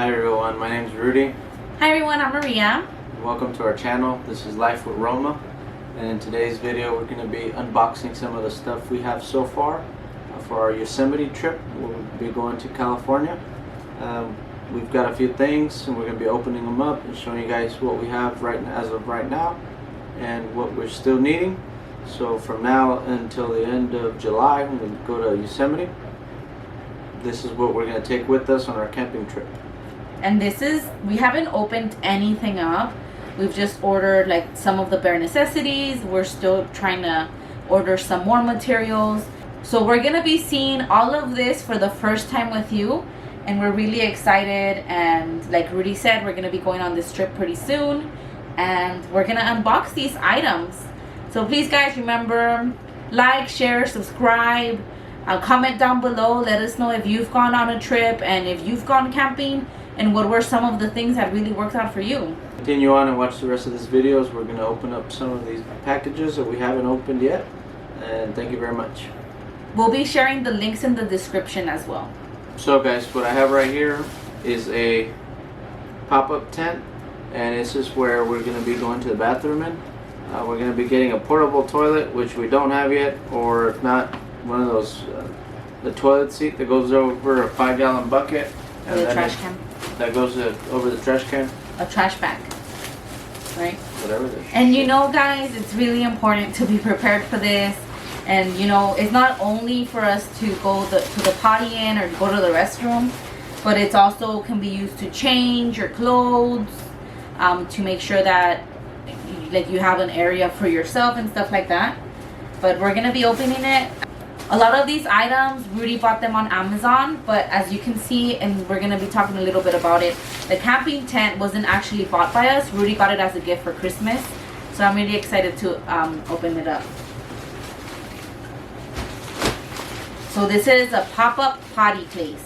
Hi everyone, my name is Rudy. Hi everyone, I'm Maria. Welcome to our channel. This is Life with Roma, and in today's video we're going to be unboxing some of the stuff we have so far for our Yosemite trip. We'll be going to California. We've got a few things and we're going to be opening them up and showing you guys what we have as of right now and what we're still needing. So from now until the end of July when we go to Yosemite, this is what we're going to take with us on our camping trip. And we haven't opened anything up. We've just ordered like some of the bare necessities. We're still trying to order some more materials. So we're gonna be seeing all of this for the first time with you. And we're really excited. And like Rudy said, we're gonna be going on this trip pretty soon. And we're gonna unbox these items. So please guys, remember, like, share, subscribe, comment down below. Let us know if you've gone on a trip and if you've gone camping. And what were some of the things that really worked out for you? Continue on and watch the rest of this video. We're going to open up some of these packages that we haven't opened yet. And thank you very much. We'll be sharing the links in the description as well. So guys, what I have right here is a pop-up tent. And this is where we're going to be going to the bathroom in. We're going to be getting a portable toilet, which we don't have yet. Or if not, one of those, the toilet seat that goes over a 5-gallon bucket. And the trash can. That goes over the trash can. A trash bag, right? Whatever it is. And you know, guys, it's really important to be prepared for this. And you know, it's not only for us to go to the potty in or go to the restroom, but it's also can be used to change your clothes, to make sure that like you have an area for yourself and stuff like that. But we're gonna be opening it. A lot of these items, Rudy bought them on Amazon, but as you can see, and we're going to be talking a little bit about it, the camping tent wasn't actually bought by us. Rudy got it as a gift for Christmas, so I'm really excited to open it up. So this is a pop-up potty place.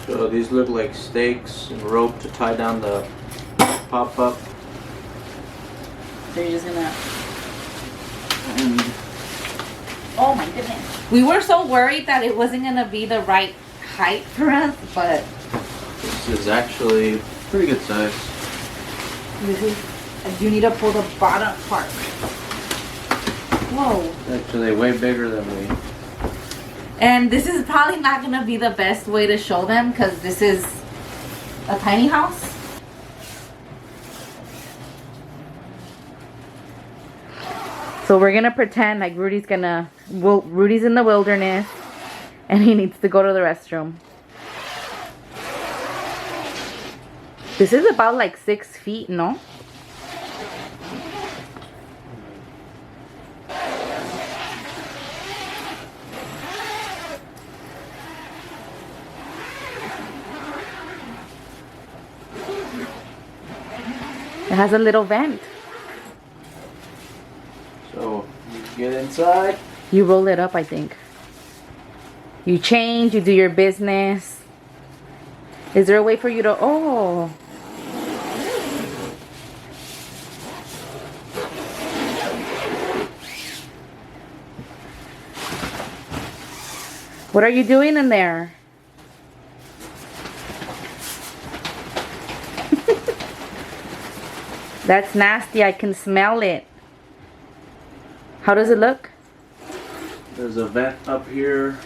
So these look like stakes and rope to tie down the pop-up. So you're just gonna... Oh my goodness. We were so worried that it wasn't gonna be the right height for us, but... This is actually pretty good size. This is... You need to pull the bottom part. Whoa. Actually way bigger than we... And this is probably not gonna be the best way to show them because this is a tiny house. So we're gonna pretend like Rudy's in the wilderness and he needs to go to the restroom. This is about like 6 feet, no? It has a little vent. So you get inside. You roll it up, I think. You change, you do your business. Is there a way for you to... Oh. What are you doing in there? That's nasty. I can smell it. How does it look? There's a vent up here.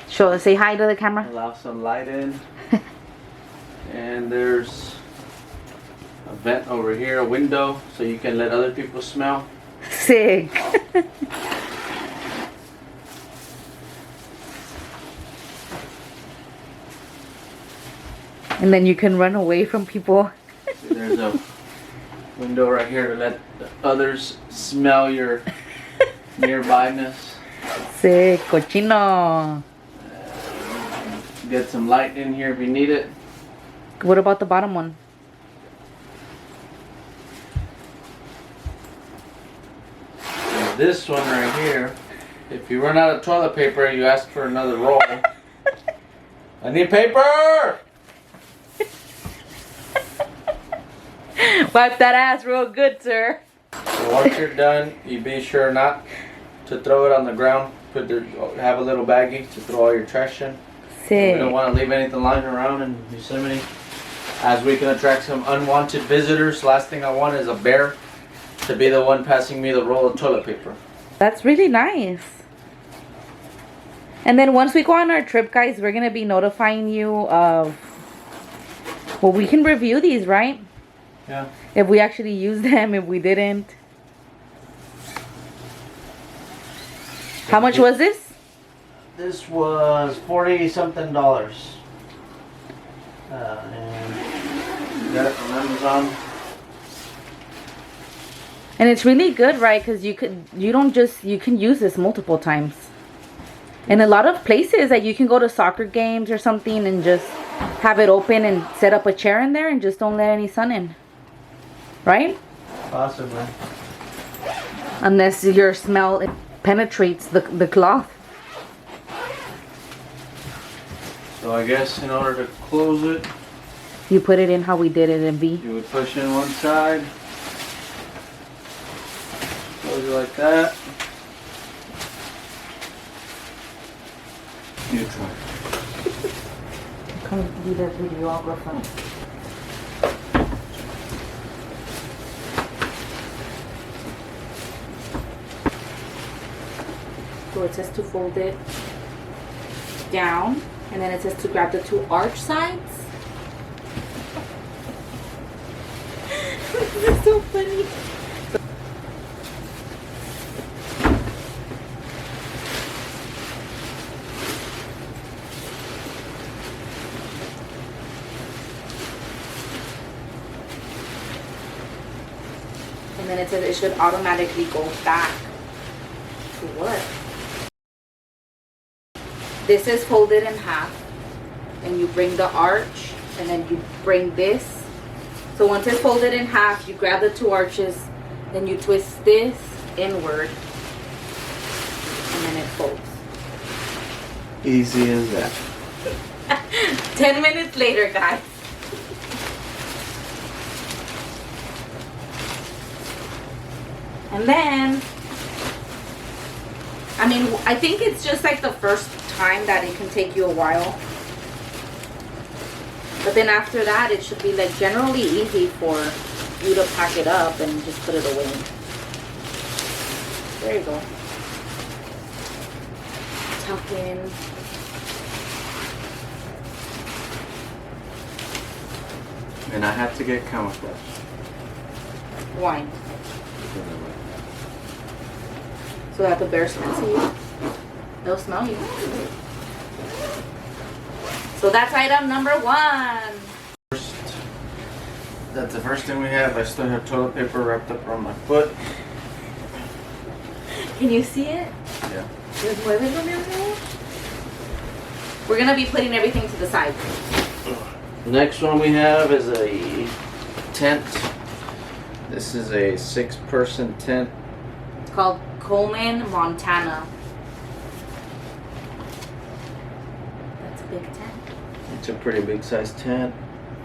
Say hi to the camera. Allow some light in. And there's a vent over here, a window, so you can let other people smell. Sick. And then you can run away from people. See, there's a window right here to let others smell your nearbyness. Sick, cochino. Get some light in here if you need it. What about the bottom one? And this one right here, if you run out of toilet paper, you ask for another roll. I need paper! Wipe that ass real good, sir. So once you're done, you be sure not to throw it on the ground. have a little baggie to throw all your trash in. Sick. We don't want to leave anything lying around in Yosemite, as we can attract some unwanted visitors. Last thing I want is a bear to be the one passing me the roll of toilet paper. That's really nice. And then once we go on our trip, guys, we're going to be notifying you of... Well, we can review these, right? Yeah. If we actually use them, if we didn't. How much was this? This was $40-something. And got it from Amazon. And it's really good, right? Because you can use this multiple times. In a lot of places that you can go to soccer games or something and just have it open and set up a chair in there and just don't let any sun in. Right? Possibly. Unless your smell penetrates the cloth. So I guess in order to close it, You put it in how we did it in V. you would push in one side, close it like that. You try. Come be the videographer. So it says to fold it down, and then it says to grab the two arch sides. This is so funny. And then it says it should automatically go back to what? This is folded in half, and you bring the arch, and then you bring this. So once it's folded in half, you grab the two arches, then you twist this inward, and then it folds. Easy as that. 10 minutes later, guys. And then, I mean, I think it's just like the first time that it can take you a while. But then after that, it should be like generally easy for you to pack it up and just put it away. There you go. Tuck in. And I had to get camouflage. Why? So that the bears can see you. They'll smell you. So that's item number 1. That's the first thing we have. I still have toilet paper wrapped up around my foot. Can you see it? Yeah. We're gonna be putting everything to the side. The next one we have is a tent. This is a 6-person tent. It's called Coleman, Montana. That's a big tent. It's a pretty big size tent.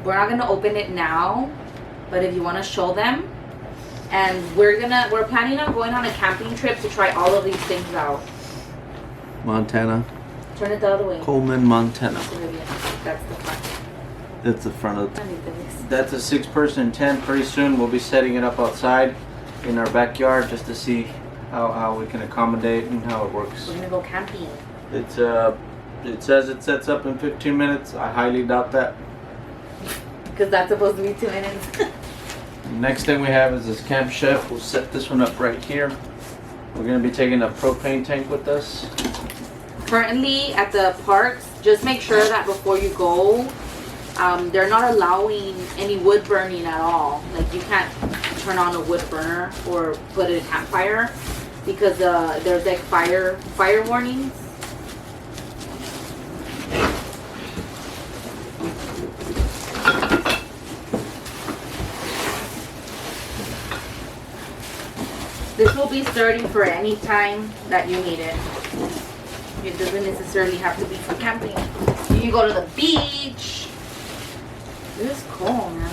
We're not gonna open it now, but if you want to show them, and we're planning on going on a camping trip to try all of these things out. Montana. Turn it the other way. Coleman, Montana. That's the front. That's the front of the Let me do this. That's a 6-person tent. Pretty soon we'll be setting it up outside in our backyard just to see how we can accommodate and how it works. We're gonna go camping. It says it sets up in 15 minutes. I highly doubt that. Because that's supposed to be 2 minutes. Next thing we have is this Camp Chef. We'll set this one up right here. We're going to be taking a propane tank with us. Currently at the parks, just make sure that before you go, they're not allowing any wood burning at all. Like you can't turn on a wood burner or put a campfire because there's like fire warnings. This will be sturdy for any time that you need it. It doesn't necessarily have to be for camping. You can go to the beach. This is cool, man.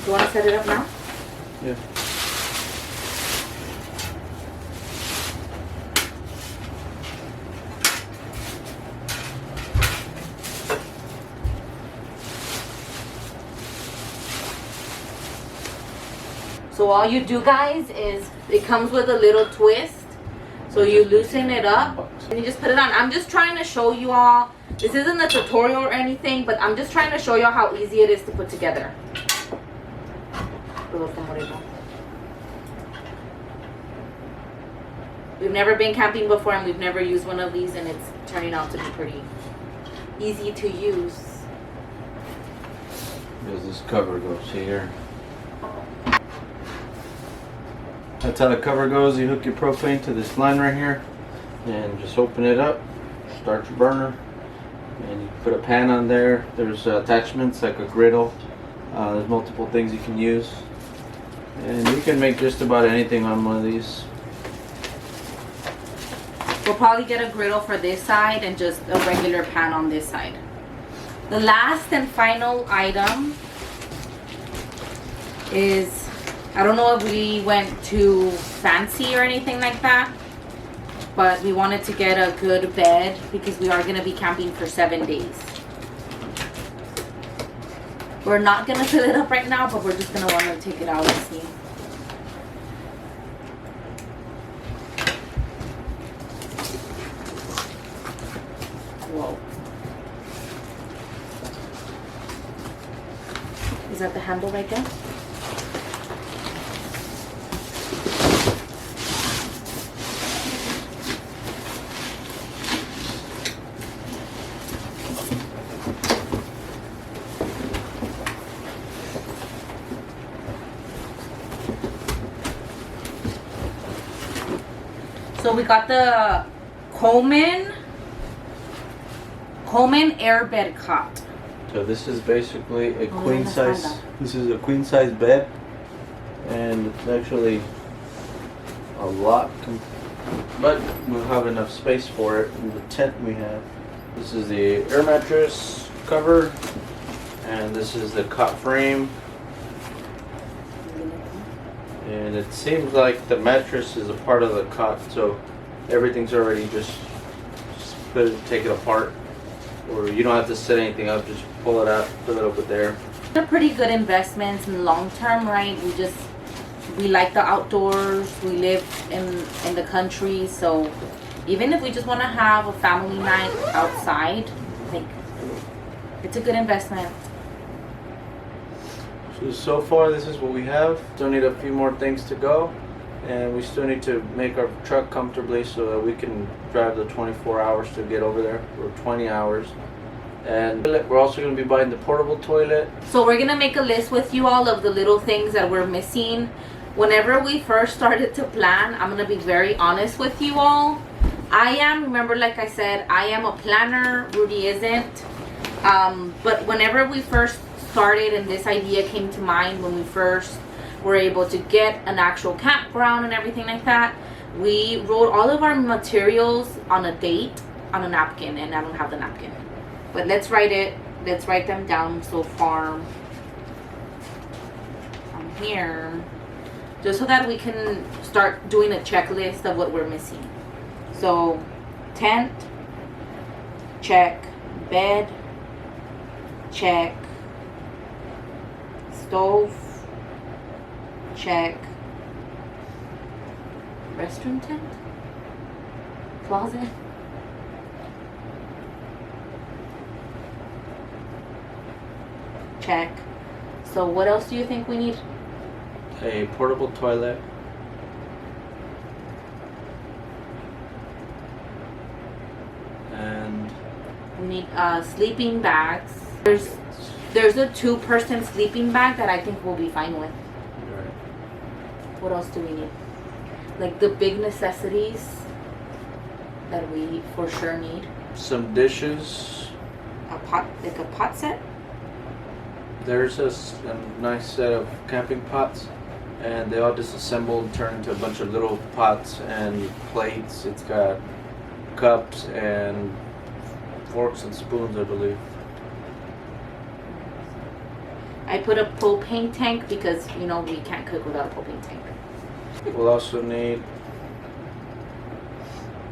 You want to set it up now? Yeah. So all you do, guys, is it comes with a little twist. So you loosen it up and you just put it on. I'm just trying to show you all. This isn't a tutorial or anything, but I'm just trying to show you all how easy it is to put together. We've never been camping before and we've never used one of these, and it's turning out to be pretty easy to use. There's this cover goes here. That's how the cover goes. You hook your propane to this line right here and just open it up, start your burner, and you put a pan on there. There's attachments like a griddle. There's multiple things you can use, and you can make just about anything on one of these. We'll probably get a griddle for this side and just a regular pan on this side. The last and final item is, I don't know if we went too fancy or anything like that, but we wanted to get a good bed because we are going to be camping for 7 days. We're not going to fill it up right now, but we're just going to want to take it out and see. Whoa. Is that the handle right there? So we got the Coleman Airbed cot. So this is basically a queen size. This is a queen size bed, and it's actually a lot, but we'll have enough space for it in the tent we have. This is the air mattress cover, and this is the cot frame. And it seems like the mattress is a part of the cot, so everything's already just take it apart, or you don't have to set anything up, just pull it out, put it over there. They're pretty good investments in long term, right? We like the outdoors, we live in the country, so even if we just want to have a family night outside, I think it's a good investment. So far this is what we have. Still need a few more things to go, and we still need to make our truck comfortably so that we can drive the 24 hours to get over there, or 20 hours. And we're also going to be buying the portable toilet. So we're going to make a list with you all of the little things that we're missing. Whenever we first started to plan, I'm going to be very honest with you all. Remember, like I said, I am a planner. Rudy isn't. But whenever we first started and this idea came to mind, when we first were able to get an actual campground and everything like that, we wrote all of our materials on a date on a napkin, and I don't have the napkin, but let's write them down. So farm from here, just so that we can start doing a checklist of what we're missing. So tent, check. Bed, check. Stove, check. Restroom tent, closet, check. So what else do you think we need? A portable toilet. And We need sleeping bags. There's a 2-person sleeping bag that I think we'll be fine with. right. What else do we need? Like the big necessities that we for sure need. Some dishes. A pot, like a pot set. There's a nice set of camping pots, and they all disassembled, turn into a bunch of little pots and plates. It's got cups and forks and spoons, I believe. I put a propane tank because, you know, we can't cook without a propane tank. We'll also need,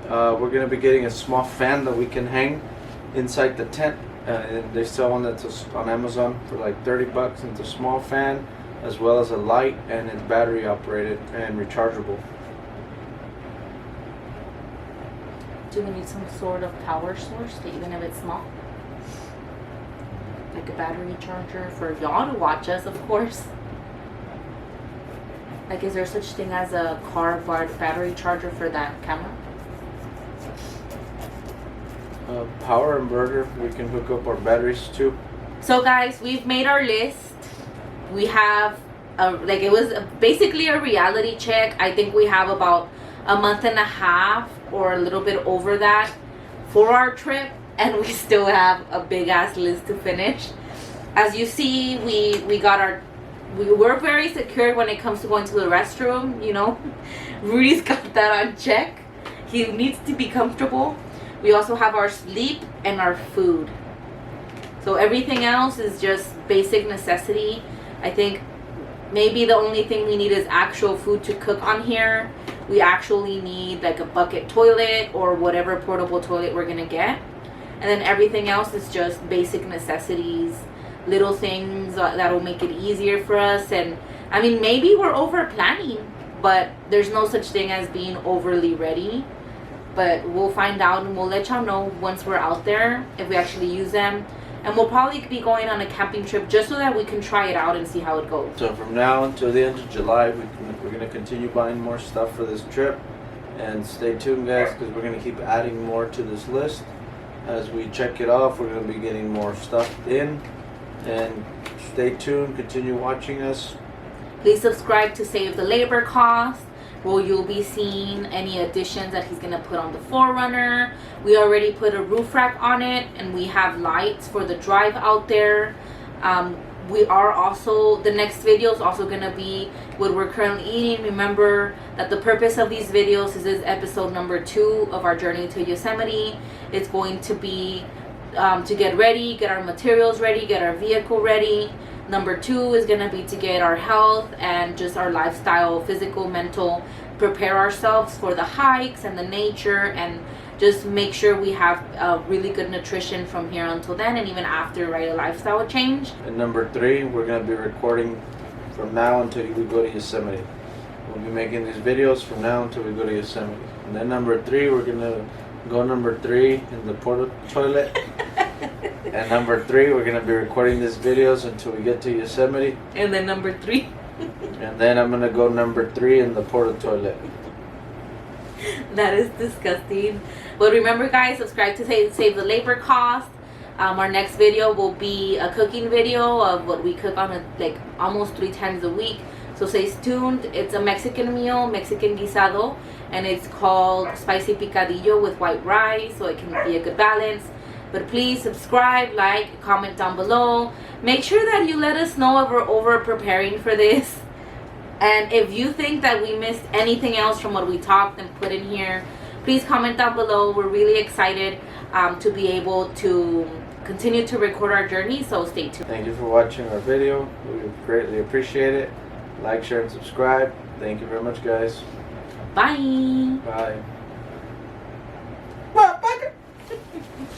we're going to be getting a small fan that we can hang inside the tent. And they sell one that's on Amazon for like $30, and it's a small fan. as well as a light, and it's battery operated and rechargeable. Do we need some sort of power source, even if it's small? Like a battery charger for y'all to watch us, of course. Like, is there such thing as a car battery charger for that camera? Power inverter, we can hook up our batteries to. So guys, we've made our list. We have it was basically a reality check. I think we have about a month and a half or a little bit over that for our trip, and we still have a big ass list to finish. As you see, we were very secure when it comes to going to the restroom, you know. Rudy's got that on check. He needs to be comfortable. We also have our sleep and our food. So everything else is just basic necessity. I think maybe the only thing we need is actual food to cook on here. We actually need like a bucket toilet or whatever portable toilet we're gonna get. And then everything else is just basic necessities, little things that'll make it easier for us. And I mean, maybe we're over planning, but there's no such thing as being overly ready. But we'll find out, and we'll let y'all know once we're out there if we actually use them. And we'll probably be going on a camping trip just so that we can try it out and see how it goes. So from now until the end of July, we're going to continue buying more stuff for this trip. And stay tuned, guys, because we're going to keep adding more to this list. As we check it off, we're going to be getting more stuff in. And stay tuned, continue watching us. Please subscribe to save the labor cost. Well, you'll be seeing any additions that he's gonna put on the 4Runner. We already put a roof rack on it, and we have lights for the drive out there. We are also, the next video is also gonna be what we're currently eating. Remember that the purpose of these videos is this episode number 2 of our journey to Yosemite. It's going to be to get ready, get our materials ready, get our vehicle ready. Number 2 is gonna be to get our health and just our lifestyle, physical, mental, prepare ourselves for the hikes and the nature, and just make sure we have really good nutrition from here until then and even after, right? A lifestyle change. And number 3, we're gonna be recording from now until we go to Yosemite. We'll be making these videos from now until we go to Yosemite. And then number 3, we're gonna go number 3 in the porta toilet. And number 3, we're going to be recording these videos until we get to Yosemite. And then number 3. And then I'm going to go number 3 in the porta toilet. That is disgusting. But remember, guys, subscribe to save the labor cost. Our next video will be a cooking video of what we cook on like almost 3 times a week. So stay tuned. It's a Mexican meal, Mexican guisado. And it's called spicy picadillo with white rice. So it can be a good balance. But please subscribe, like, comment down below. Make sure that you let us know if we're over preparing for this. And if you think that we missed anything else from what we talked and put in here, please comment down below. We're really excited to be able to continue to record our journey, so stay tuned. Thank you for watching our video. We greatly appreciate it. Like, share, and subscribe. Thank you very much, guys. Bye. Bye.